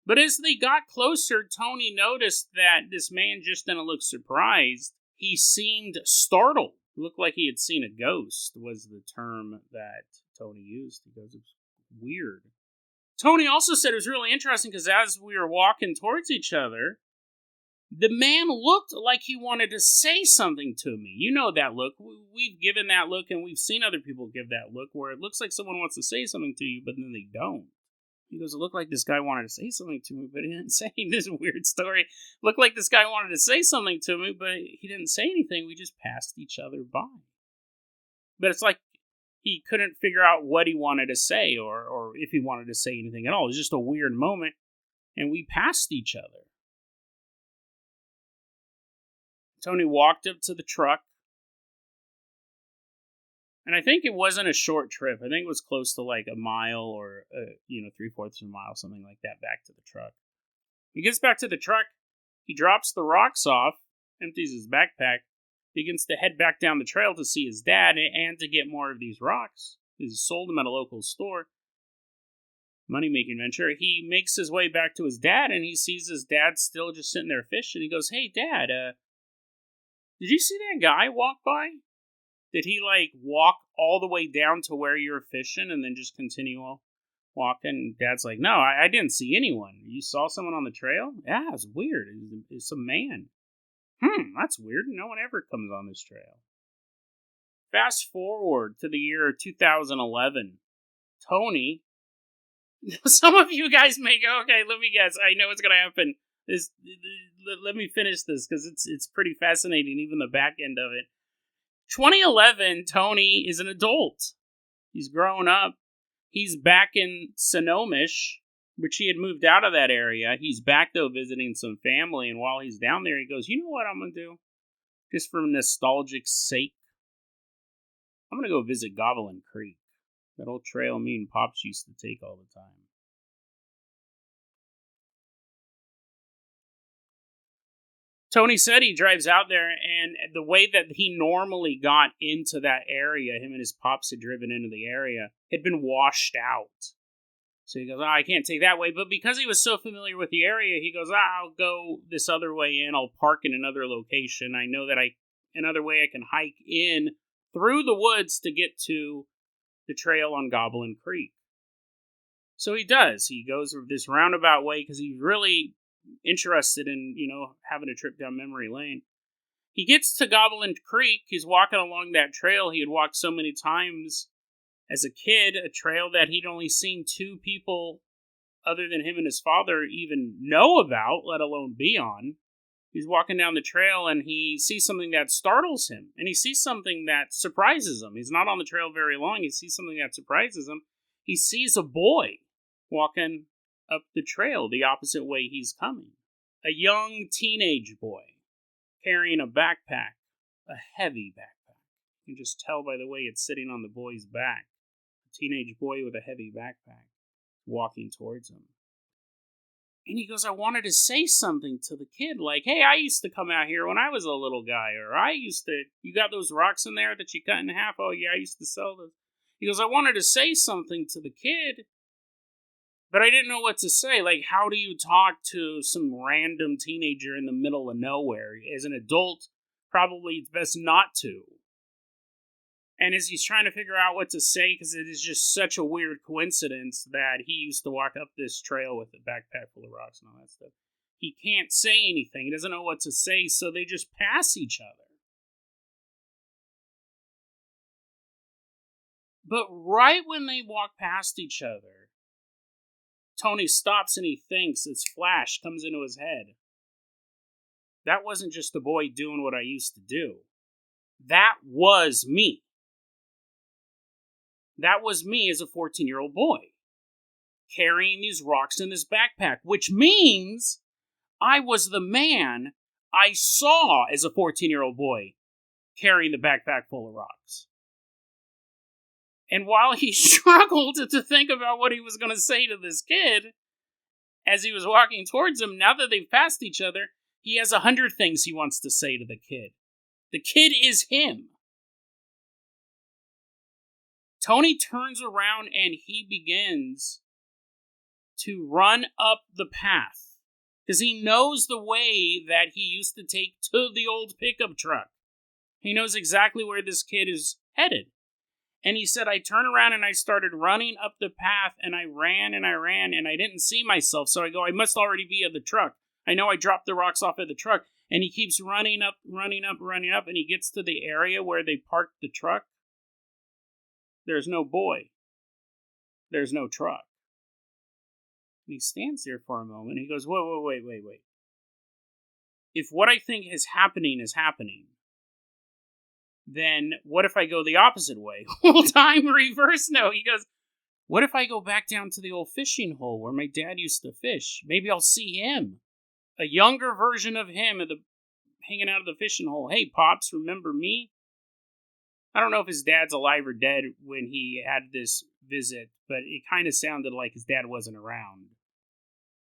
But as they got closer, Tony noticed that this man just didn't look surprised. He seemed startled, Looked like he had seen a ghost, was the term that Tony used. He goes, it was weird. Tony also said it was really interesting because as we were walking towards each other, the man looked like he wanted to say something to me. You know that look. We've given that look, and we've seen other people give that look where it looks like someone wants to say something to you, but then they don't. He goes, it looked like this guy wanted to say something to me, but he didn't say. This weird story. Looked like this guy wanted to say something to me, but he didn't say anything. We just passed each other by. But it's like he couldn't figure out what he wanted to say or if he wanted to say anything at all. It was just a weird moment, and we passed each other. Tony walked up to the truck, and I think it wasn't a short trip. I think it was close to like a mile or, 3/4 of a mile, something like that, back to the truck. He gets back to the truck, he drops the rocks off, empties his backpack, begins to head back down the trail to see his dad and to get more of these rocks. He sold them at a local store. Money-making venture. He makes his way back to his dad, and he sees his dad still just sitting there fishing. He goes, hey, Dad, did you see that guy walk by? Did he, walk all the way down to where you were fishing and then just continue walking? Dad's like, no, I didn't see anyone. You saw someone on the trail? Yeah, it's weird. It's some man. That's weird. No one ever comes on this trail. Fast forward to the year 2011. Tony, some of you guys may go, okay, let me guess. I know what's going to happen. Let me finish this because it's pretty fascinating, even the back end of it. 2011, Tony is an adult. He's grown up. He's back in Sonomish, which he had moved out of that area. He's back, though, visiting some family, and while he's down there, he goes, you know what I'm going to do? Just for nostalgic sake, I'm going to go visit Goblin Creek, that old trail me and Pops used to take all the time. Tony said he drives out there, and the way that he normally got into that area, him and his pops had driven into the area, had been washed out. So he goes, I can't take that way. But because he was so familiar with the area, he goes, I'll go this other way in. I'll park in another location. I know that another way I can hike in through the woods to get to the trail on Goblin Creek. So he does. He goes this roundabout way because he's really interested in, having a trip down memory lane. He gets to Goblin Creek. He's walking along that trail he had walked so many times as a kid, a trail that he'd only seen two people other than him and his father even know about, let alone be on. He's walking down the trail and he sees something that startles him, and he sees something that surprises him. He's not on the trail very long. He sees something that surprises him. He sees a boy walking up the trail the opposite way he's coming. A young teenage boy carrying a backpack, a heavy backpack. You can just tell by the way it's sitting on the boy's back. A teenage boy with a heavy backpack walking towards him. And he goes, I wanted to say something to the kid, like, hey, I used to come out here when I was a little guy, or you got those rocks in there that you cut in half? Oh, yeah, I used to sell those. He goes, I wanted to say something to the kid, but I didn't know what to say. Like, how do you talk to some random teenager in the middle of nowhere? As an adult, probably it's best not to. And as he's trying to figure out what to say, because it is just such a weird coincidence that he used to walk up this trail with a backpack full of rocks and all that stuff, he can't say anything. He doesn't know what to say, so they just pass each other. But right when they walk past each other, Tony stops and he thinks, this flash comes into his head. That wasn't just a boy doing what I used to do. That was me. That was me as a 14-year-old boy, carrying these rocks in this backpack, which means I was the man I saw as a 14-year-old boy carrying the backpack full of rocks. And while he struggled to think about what he was going to say to this kid, as he was walking towards him, now that they've passed each other, he has 100 things he wants to say to the kid. The kid is him. Tony turns around and he begins to run up the path because he knows the way that he used to take to the old pickup truck. He knows exactly where this kid is headed. And he said, I turned around and I started running up the path, and I ran and I ran, and I didn't see myself. So I go, I must already be at the truck. I know I dropped the rocks off at the truck. And he keeps running up, and he gets to the area where they parked the truck. There's no boy. There's no truck. And he stands there for a moment. And he goes, wait. If what I think is happening, then what if I go the opposite way? Whole time reverse? No. He goes, what if I go back down to the old fishing hole where my dad used to fish? Maybe I'll see him. A younger version of him hanging out of the fishing hole. Hey, Pops, remember me? I don't know if his dad's alive or dead when he had this visit, but it kind of sounded like his dad wasn't around.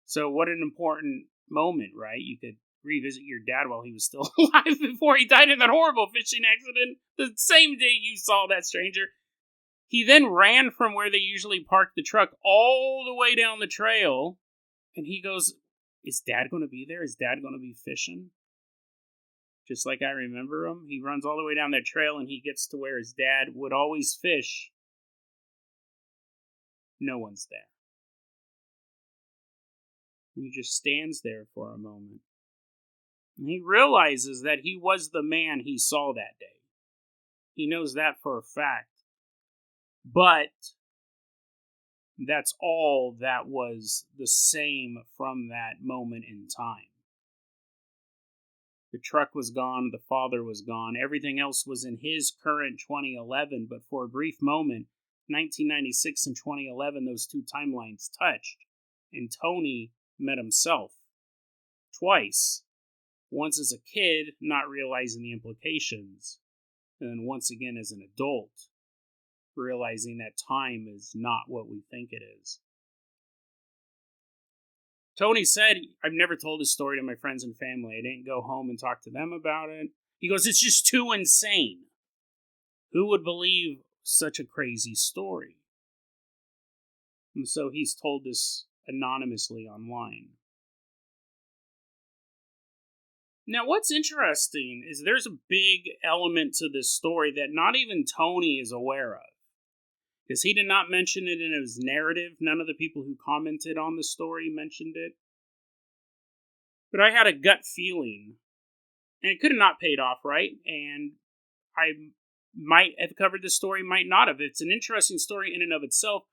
So what an important moment, right? You could revisit your dad while he was still alive before he died in that horrible fishing accident the same day you saw that stranger. He then ran from where they usually park the truck all the way down the trail, and he goes, is Dad going to be there? Is Dad going to be fishing? Just like I remember him. He runs all the way down that trail and he gets to where his dad would always fish. No one's there. He just stands there for a moment. And he realizes that he was the man he saw that day. He knows that for a fact. But that's all that was the same from that moment in time. The truck was gone, the father was gone, everything else was in his current 2011, but for a brief moment, 1996 and 2011, those two timelines touched, and Tony met himself. Twice. Once as a kid, not realizing the implications, and then once again as an adult, realizing that time is not what we think it is. Tony said, I've never told this story to my friends and family. I didn't go home and talk to them about it. He goes, it's just too insane. Who would believe such a crazy story? And so he's told this anonymously online. Now, what's interesting is there's a big element to this story that not even Tony is aware of. Because he did not mention it in his narrative. None of the people who commented on the story mentioned it. But I had a gut feeling. And it could have not paid off, right? And I might have covered this story, might not have. It's an interesting story in and of itself.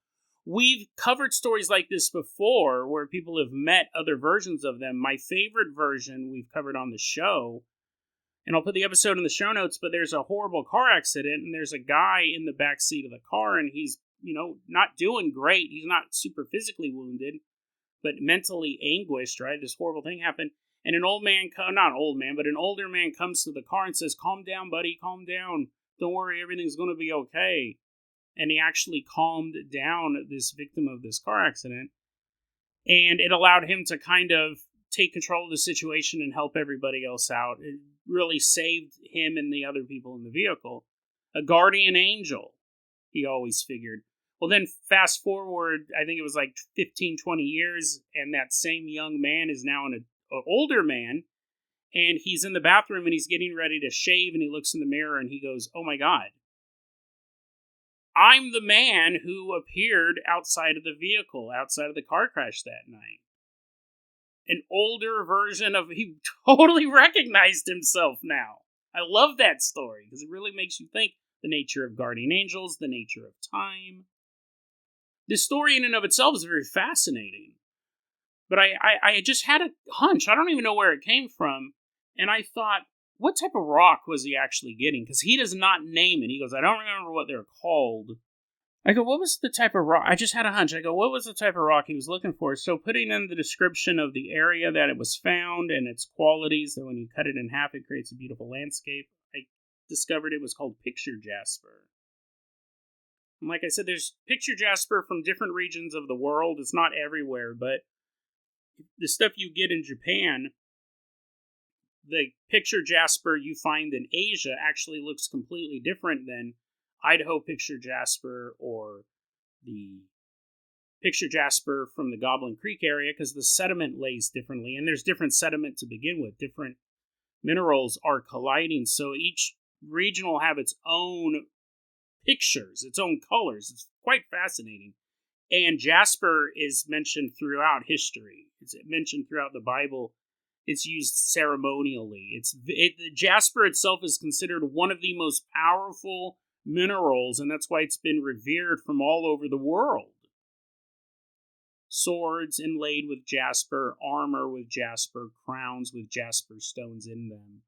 We've covered stories like this before where people have met other versions of them. My favorite version we've covered on the show, and I'll put the episode in the show notes, but there's a horrible car accident, and there's a guy in the back seat of the car, and he's, not doing great. He's not super physically wounded, but mentally anguished, right? This horrible thing happened. And an older man comes to the car and says, calm down, buddy, calm down. Don't worry, everything's going to be okay. And he actually calmed down this victim of this car accident. And it allowed him to kind of take control of the situation and help everybody else out. It really saved him and the other people in the vehicle. A guardian angel, he always figured. Well, then fast forward, I think it was like 15, 20 years, and that same young man is now an older man, and he's in the bathroom and he's getting ready to shave, and he looks in the mirror and he goes, oh my God. I'm the man who appeared outside of the vehicle, outside of the car crash that night. An older version of, he totally recognized himself now. I love that story because it really makes you think the nature of guardian angels, the nature of time. This story in and of itself is very fascinating. But I just had a hunch. I don't even know where it came from. And I thought, what type of rock was he actually getting? Because he does not name it. He goes, I don't remember what they're called. I go, what was the type of rock? I just had a hunch. I go, what was the type of rock he was looking for? So putting in the description of the area that it was found and its qualities, that when you cut it in half, it creates a beautiful landscape, I discovered it was called picture jasper. And like I said, there's picture jasper from different regions of the world. It's not everywhere, but the stuff you get in Japan, the picture jasper you find in Asia actually looks completely different than Idaho picture jasper or the picture jasper from the Goblin Creek area, because the sediment lays differently, and there's different sediment to begin with. Different minerals are colliding, so each region will have its own pictures, its own colors. It's quite fascinating. And jasper is mentioned throughout history. It's mentioned throughout the Bible. It's used ceremonially. Jasper itself is considered one of the most powerful minerals, and that's why it's been revered from all over the world. Swords inlaid with jasper, armor with jasper, crowns with jasper stones in them.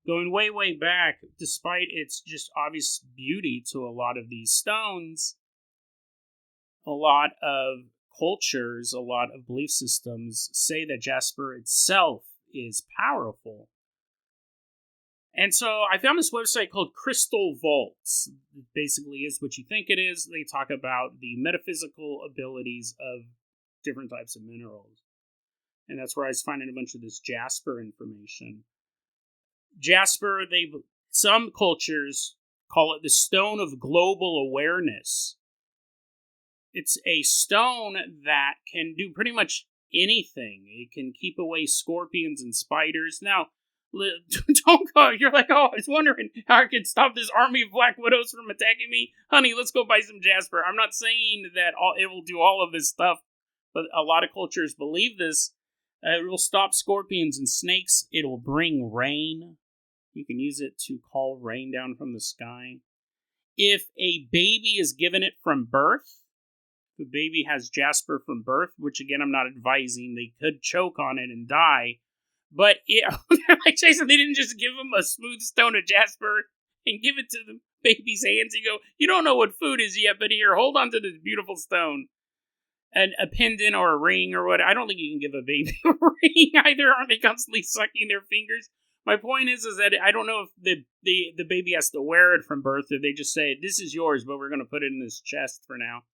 Going way, way back, despite its just obvious beauty to a lot of these stones, a lot of cultures, a lot of belief systems say that jasper itself is powerful. And so I found this website called Crystal Vaults. It basically is what you think it is. They talk about the metaphysical abilities of different types of minerals. And that's where I was finding a bunch of this jasper information. Jasper, some cultures call it the stone of global awareness. It's a stone that can do pretty much anything. It can keep away scorpions and spiders. Now, don't go. You're like, oh, I was wondering how I could stop this army of Black Widows from attacking me. Honey, let's go buy some jasper. I'm not saying that it will do all of this stuff, but a lot of cultures believe this. It will stop scorpions and snakes. It will bring rain. You can use it to call rain down from the sky. If a baby is given it from birth, the baby has jasper from birth, which again, I'm not advising. They could choke on it and die. But, like Jason, they didn't just give him a smooth stone of jasper and give it to the baby's hands and go, you don't know what food is yet, but here, hold on to this beautiful stone. And a pendant or a ring or what. I don't think you can give a baby a ring either. Aren't they constantly sucking their fingers? My point is that I don't know if the baby has to wear it from birth, or they just say, this is yours, but we're going to put it in this chest for now.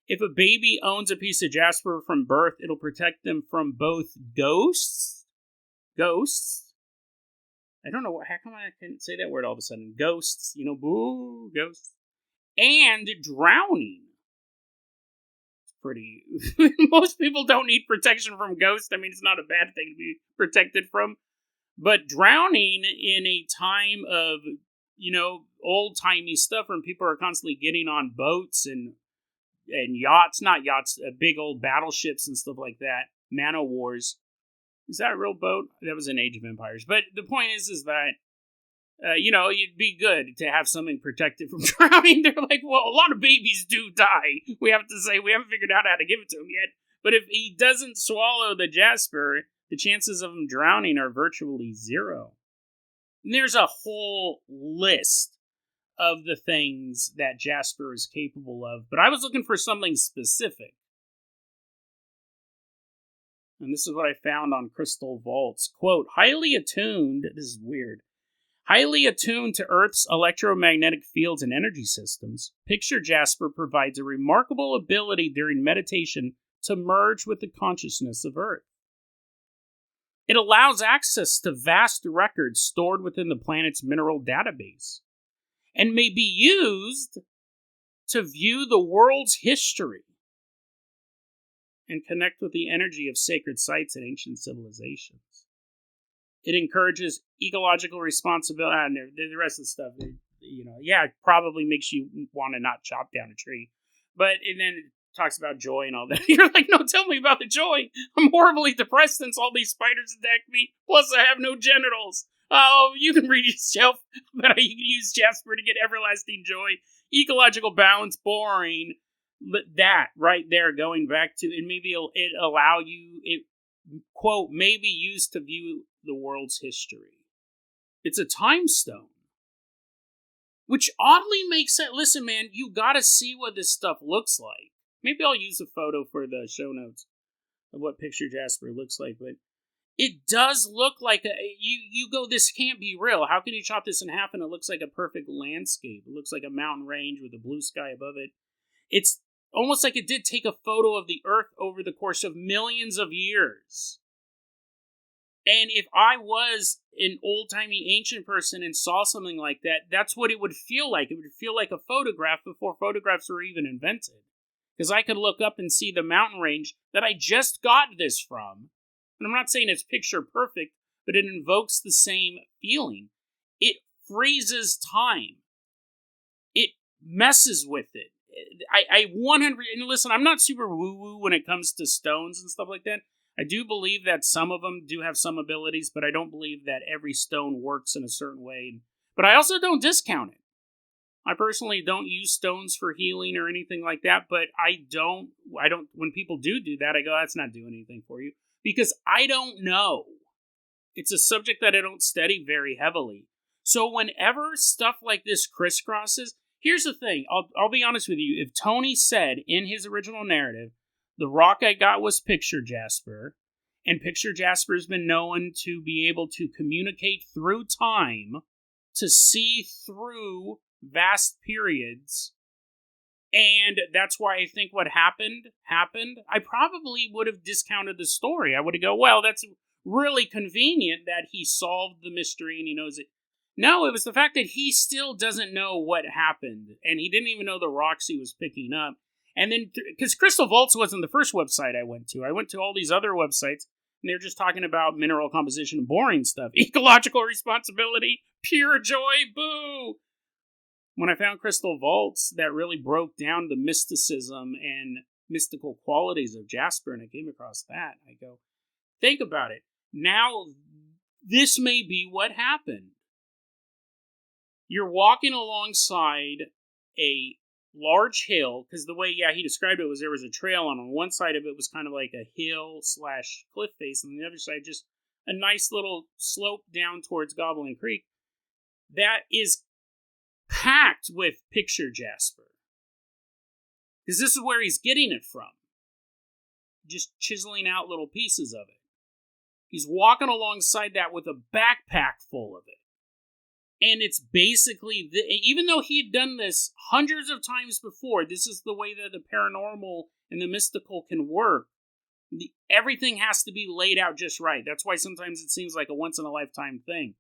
If a baby owns a piece of jasper from birth, it'll protect them from both ghosts. I don't know, how come I couldn't say that word all of a sudden? Ghosts, boo, ghosts. And drowning. It's pretty... Most people don't need protection from ghosts. I mean, it's not a bad thing to be protected from. But drowning in a time of, old-timey stuff when people are constantly getting on boats and yachts, not yachts, big old battleships and stuff like that, man o' wars. Is that a real boat? That was in Age of Empires. But the point is that, it'd be good to have something protected from drowning. They're like, well, a lot of babies do die. We have to say, we haven't figured out how to give it to him yet. But if he doesn't swallow the jasper, the chances of him drowning are virtually zero. And there's a whole list of the things that jasper is capable of. But I was looking for something specific. And this is what I found on Crystal Vaults. Quote, highly attuned to Earth's electromagnetic fields and energy systems, picture jasper provides a remarkable ability during meditation to merge with the consciousness of Earth. It allows access to vast records stored within the planet's mineral database, and may be used to view the world's history and connect with the energy of sacred sites and ancient civilizations. It encourages ecological responsibility, and the rest of the stuff, it probably makes you want to not chop down a tree. But and then it talks about joy and all that. You're like, no, tell me about the joy. I'm horribly depressed since all these spiders attacked me. Plus, I have no genitals. Oh, you can read yourself, but you can use jasper to get everlasting joy. Ecological balance, boring. That right there, going back to, and maybe it allow you, quote, may be used to view the world's history. It's a time stone. Which oddly makes sense. Listen, man, you gotta see what this stuff looks like. Maybe I'll use a photo for the show notes of what picture jasper looks like, but it does look like you go, this can't be real. How can you chop this in half and it looks like a perfect landscape? It looks like a mountain range with a blue sky above it. It's almost like it did take a photo of the Earth over the course of millions of years. And if I was an old-timey ancient person and saw something like that, that's what it would feel like. It would feel like a photograph before photographs were even invented. Because I could look up and see the mountain range that I just got this from. And I'm not saying it's picture perfect, but it invokes the same feeling. It freezes time. It messes with it. I 100, and listen, I'm not super woo-woo when it comes to stones and stuff like that. I do believe that some of them do have some abilities, but I don't believe that every stone works in a certain way. But I also don't discount it. I personally don't use stones for healing or anything like that, but I don't, when people do that, I go, that's not doing anything for you. Because I don't know. It's a subject that I don't study very heavily. So whenever stuff like this crisscrosses, here's the thing. I'll be honest with you. If Tony said in his original narrative, the rock I got was Picture Jasper, and Picture Jasper's been known to be able to communicate through time, to see through vast periods, and that's why I think what happened, I probably would have discounted the story. I would have go, well, that's really convenient that he solved the mystery and he knows it. No, it was the fact that he still doesn't know what happened, and he didn't even know the rocks he was picking up. And then, because Crystal Vaults wasn't the first website I went to all these other websites, and they're just talking about mineral composition and boring stuff. Ecological responsibility, pure joy, boo! When I found Crystal Vaults that really broke down the mysticism and mystical qualities of Jasper, and I came across that, I go, think about it. Now, this may be what happened. You're walking alongside a large hill, because the way, he described it was there was a trail, and on one side of it was kind of like a hill / cliff face, and on the other side just a nice little slope down towards Goblin Creek. That is packed with Picture Jasper. Because this is where he's getting it from. Just chiseling out little pieces of it. He's walking alongside that with a backpack full of it. And it's basically, even though he had done this hundreds of times before, this is the way that the paranormal and the mystical can work. Everything has to be laid out just right. That's why sometimes it seems like a once-in-a-lifetime thing.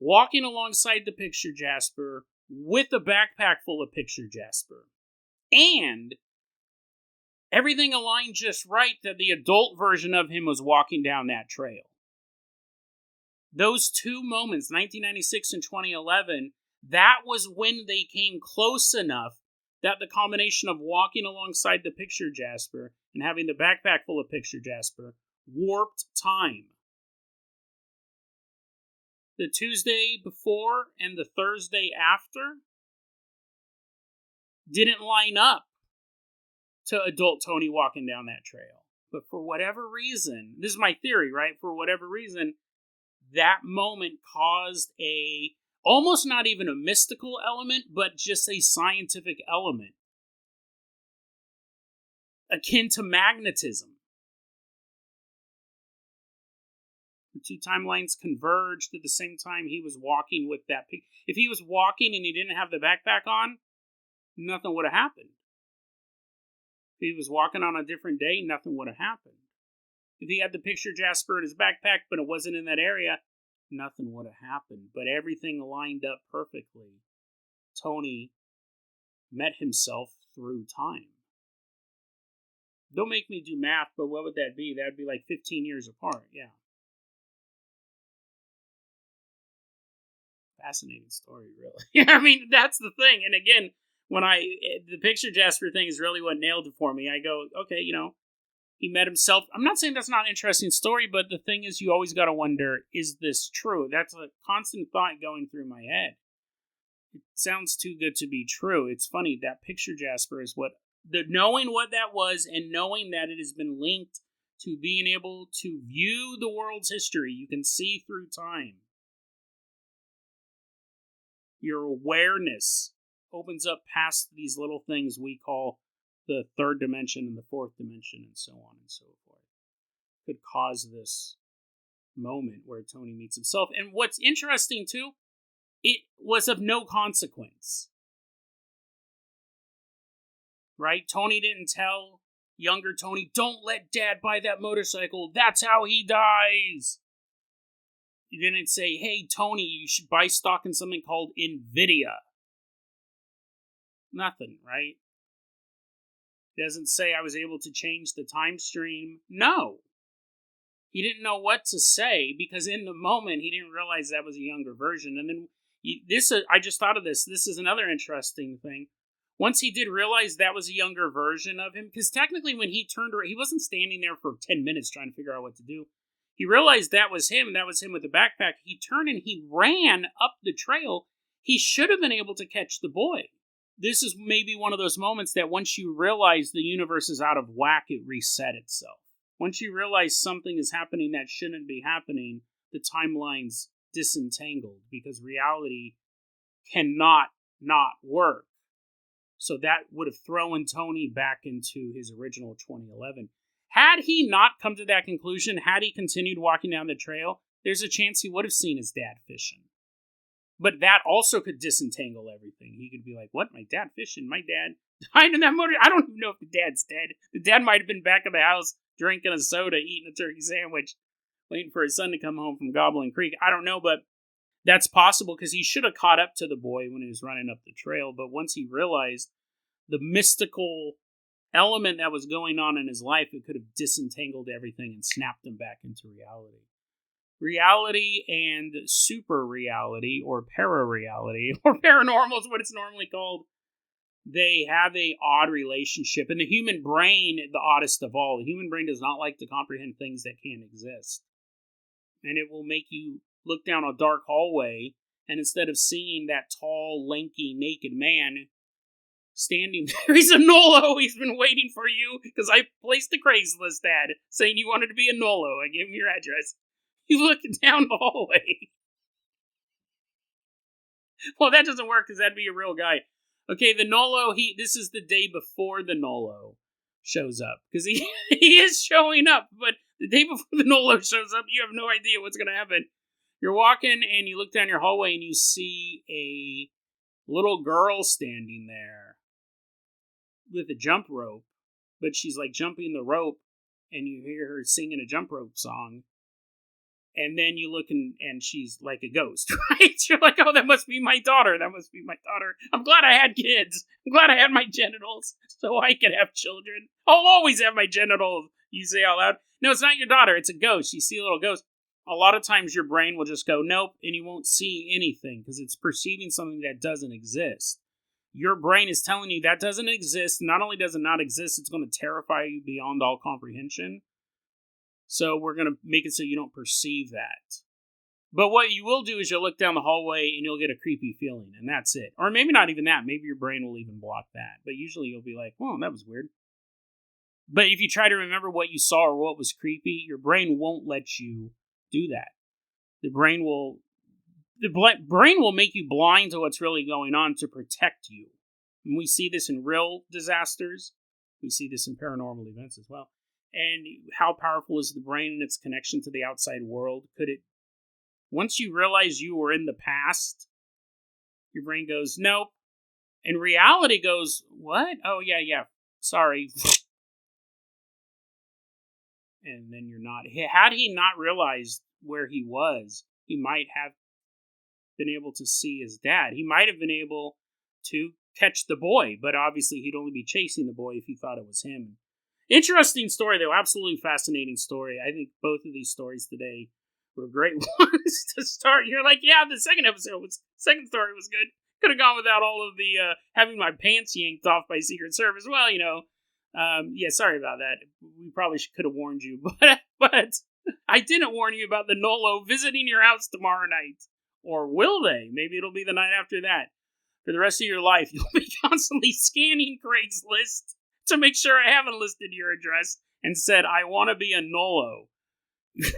Walking alongside the Picture Jasper with a backpack full of Picture Jasper. And everything aligned just right that the adult version of him was walking down that trail. Those two moments, 1996 and 2011, that was when they came close enough that the combination of walking alongside the Picture Jasper and having the backpack full of Picture Jasper warped time. The Tuesday before and the Thursday after didn't line up to adult Tony walking down that trail. But for whatever reason, this is my theory, right? For whatever reason, that moment caused almost not even a mystical element, but just a scientific element. Akin to magnetism. The two timelines converged at the same time he was walking with that. If he was walking and he didn't have the backpack on, nothing would have happened. If he was walking on a different day, nothing would have happened. If he had the Picture Jasper in his backpack, but it wasn't in that area, nothing would have happened. But everything lined up perfectly. Tony met himself through time. Don't make me do math, but what would that be? That would be like 15 years apart, yeah. Fascinating story, really. I mean, that's the thing. And again, the Picture Jasper thing is really what nailed it for me. I go, okay, he met himself. I'm not saying that's not an interesting story, but the thing is, you always got to wonder, is this true? That's a constant thought going through my head. It sounds too good to be true. It's funny, that Picture Jasper is knowing what that was and knowing that it has been linked to being able to view the world's history. You can see through time. Your awareness opens up past these little things we call the third dimension and the fourth dimension and so on and so forth. Could cause this moment where Tony meets himself. And what's interesting too, it was of no consequence. Right? Tony didn't tell younger Tony, don't let Dad buy that motorcycle. That's how he dies. He didn't say, hey, Tony, you should buy stock in something called NVIDIA. Nothing, right? He doesn't say I was able to change the time stream. No. He didn't know what to say because in the moment he didn't realize that was a younger version. And then I just thought of this. This is another interesting thing. Once he did realize that was a younger version of him, because technically when he turned around, he wasn't standing there for 10 minutes trying to figure out what to do. He realized that was him with the backpack. He turned and he ran up the trail. He should have been able to catch the boy. This is maybe one of those moments that once you realize the universe is out of whack, it reset itself. Once you realize something is happening that shouldn't be happening, the timeline's disentangled because reality cannot not work. So that would have thrown Tony back into his original 2011. Had he not come to that conclusion, had he continued walking down the trail, there's a chance he would have seen his dad fishing. But that also could disentangle everything. He could be like, what? My dad fishing? My dad died in that motor? I don't even know if the dad's dead. The dad might have been back in the house drinking a soda, eating a turkey sandwich, waiting for his son to come home from Goblin Creek. I don't know, but that's possible because he should have caught up to the boy when he was running up the trail. But once he realized the mystical element that was going on in his life, it could have disentangled everything and snapped him back into reality. Reality and super reality, or para-reality, or paranormal is what it's normally called, they have a odd relationship. And the human brain, the oddest of all, the human brain does not like to comprehend things that can't exist. And it will make you look down a dark hallway, and instead of seeing that tall, lanky, naked man standing there, he's a Nolo. He's been waiting for you because I placed a Craigslist ad saying you wanted to be a Nolo. I gave him your address. You look down the hallway. Well, that doesn't work because that'd be a real guy. Okay, the Nolo, this is the day before the Nolo shows up. Because he is showing up, but the day before the Nolo shows up, you have no idea what's going to happen. You're walking and you look down your hallway and you see a little girl standing there with a jump rope. But she's like jumping the rope and you hear her singing a jump rope song. And then you look and she's like a ghost, right? You're like, oh, that must be my daughter. That must be my daughter. I'm glad I had kids. I'm glad I had my genitals so I could have children. I'll always have my genitals, you say out loud. No, it's not your daughter. It's a ghost. You see a little ghost. A lot of times your brain will just go, nope, and you won't see anything because it's perceiving something that doesn't exist. Your brain is telling you that doesn't exist. Not only does it not exist, it's going to terrify you beyond all comprehension. So we're going to make it so you don't perceive that. But what you will do is you'll look down the hallway and you'll get a creepy feeling, and that's it. Or maybe not even that. Maybe your brain will even block that. But usually you'll be like, oh, that was weird. But if you try to remember what you saw or what was creepy, your brain won't let you do that. The brain will make you blind to what's really going on to protect you. And we see this in real disasters. We see this in paranormal events as well. And how powerful is the brain and its connection to the outside world? Once you realize you were in the past, your brain goes, nope. And reality goes, what? Oh, yeah, sorry. And then you're not. Had he not realized where he was, he might have been able to see his dad. He might have been able to catch the boy, but obviously he'd only be chasing the boy if he thought it was him. Interesting story, though. Absolutely fascinating story. I think both of these stories today were great ones to start. You're like, yeah, the second story was good. Could have gone without all of the having my pants yanked off by Secret Service. Well, yeah, sorry about that. We probably could have warned you, but I didn't warn you about the Nolo visiting your house tomorrow night. Or will they? Maybe it'll be the night after that. For the rest of your life, you'll be constantly scanning Craigslist to make sure I haven't listed your address and said, I want to be a Nolo.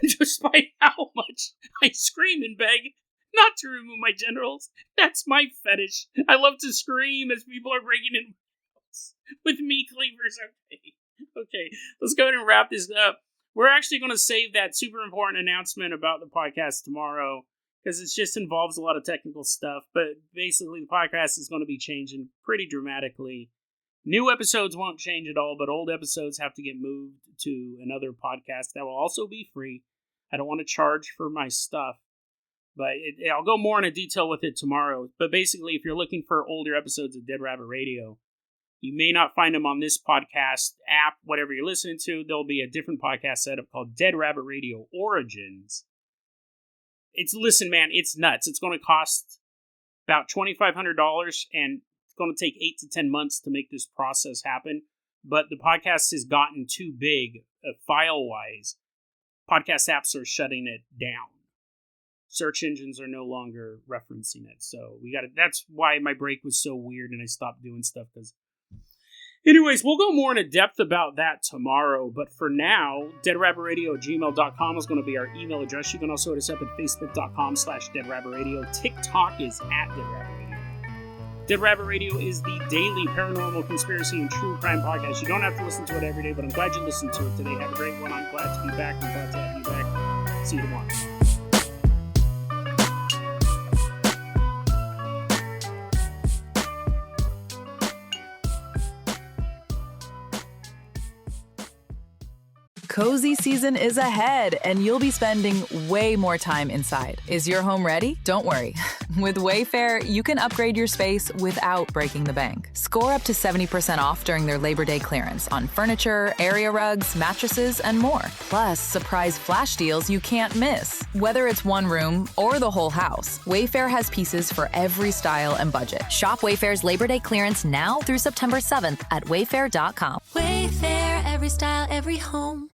Despite how much I scream and beg not to remove my genitals. That's my fetish. I love to scream as people are breaking in my house with meat cleavers. Okay, let's go ahead and wrap this up. We're actually going to save that super important announcement about the podcast tomorrow because it just involves a lot of technical stuff. But basically, the podcast is going to be changing pretty dramatically. New episodes won't change at all, but old episodes have to get moved to another podcast that will also be free. I don't want to charge for my stuff, but I'll go more into detail with it tomorrow. But basically, if you're looking for older episodes of Dead Rabbit Radio, you may not find them on this podcast app, whatever you're listening to. There'll be a different podcast setup called Dead Rabbit Radio Origins. Listen, man, it's nuts. It's going to cost about $2,500, and it's going to take 8 to 10 months to make this process happen. But the podcast has gotten too big, file-wise. Podcast apps are shutting it down. Search engines are no longer referencing it. So that's why my break was so weird and I stopped doing stuff. Anyways, we'll go more into depth about that tomorrow. But for now, deadrabbitradio@gmail.com is going to be our email address. You can also hit us up at facebook.com/deadrabbitradio. TikTok is @deadrabbitradio. Dead Rabbit Radio is the daily paranormal, conspiracy, and true crime podcast. You don't have to listen to it every day, but I'm glad you listened to it today. Have a great one. I'm glad to be back. I'm glad to have you back. See you tomorrow. Cozy season is ahead, and you'll be spending way more time inside. Is your home ready? Don't worry. With Wayfair, you can upgrade your space without breaking the bank. Score up to 70% off during their Labor Day clearance on furniture, area rugs, mattresses, and more. Plus, surprise flash deals you can't miss. Whether it's one room or the whole house, Wayfair has pieces for every style and budget. Shop Wayfair's Labor Day clearance now through September 7th at wayfair.com. Wayfair, every style, every home.